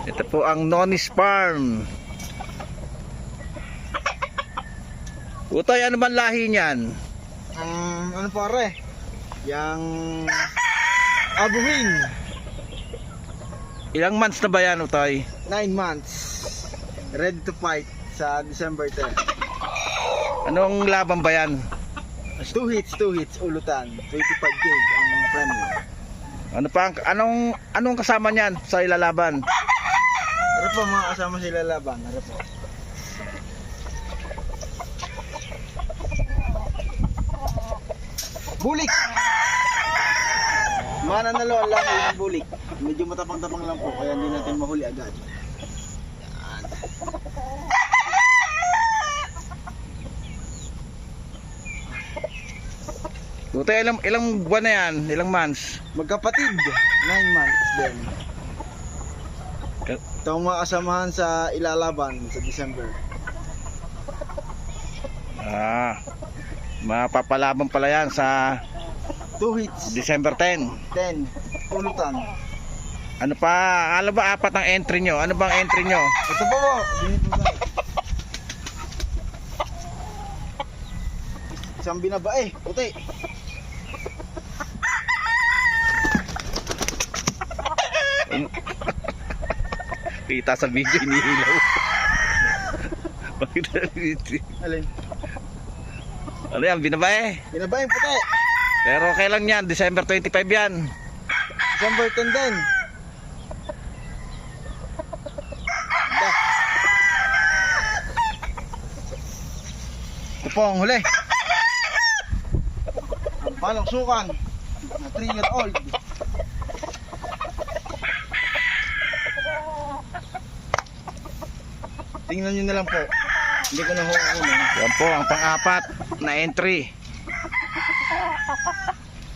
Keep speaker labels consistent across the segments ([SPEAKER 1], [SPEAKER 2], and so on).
[SPEAKER 1] Ito po ang Noni's Farm. Utoy, ano man lahi niyan?
[SPEAKER 2] Ano pare? Yang abuhin.
[SPEAKER 1] Ilang months na ba yan, Utoy?
[SPEAKER 2] 9 months. Ready to fight sa December 10.
[SPEAKER 1] Anong laban ba yan?
[SPEAKER 2] 2 hits, ulutan. 25K ang premium.
[SPEAKER 1] Ano pa anong kasama niyan sa ilalaban?
[SPEAKER 2] Ano po mga kasama sila laban? Ano po? Bulik! Mananalo ang lahi ng bulik. Medyo matapang-tapang lang po, kaya hindi natin mahuli agad. Yan.
[SPEAKER 1] Utoy, ilang buwan na yan? Ilang months?
[SPEAKER 2] Magkapatid, 9 months din. Ito ang mga kasamahan sa ilalaban sa December.
[SPEAKER 1] Mapapalaban pala yan sa
[SPEAKER 2] 2 hits,
[SPEAKER 1] December 10.
[SPEAKER 2] 10, ulutan.
[SPEAKER 1] Ano pa? Alam ba 4 ang entry nyo? Ano bang entry nyo?
[SPEAKER 2] Ito po po. Isang binabae, puti.
[SPEAKER 1] Kita sa video, inihilaw. Bakit
[SPEAKER 2] Alin?
[SPEAKER 1] ano yan? Binabae?
[SPEAKER 2] Binabae, puti.
[SPEAKER 1] Pero kailan yan? December 25 yan.
[SPEAKER 2] December 10 din. Da. Ito po ang huli. Ang balong sukan na 3-year-old. Tingnan nyo na lang po. Hindi ko na hukunin.
[SPEAKER 1] Yan po ang pang-4 na entry.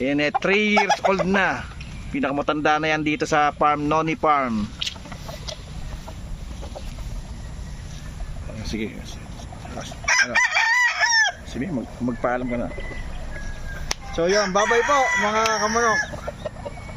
[SPEAKER 1] Yan 3 years old na. Pinakamatanda na yan dito sa farm, Noni Farm. Sige. Ano? Sige, magpaalam ka na.
[SPEAKER 2] So yun, bye-bye po mga kamanok.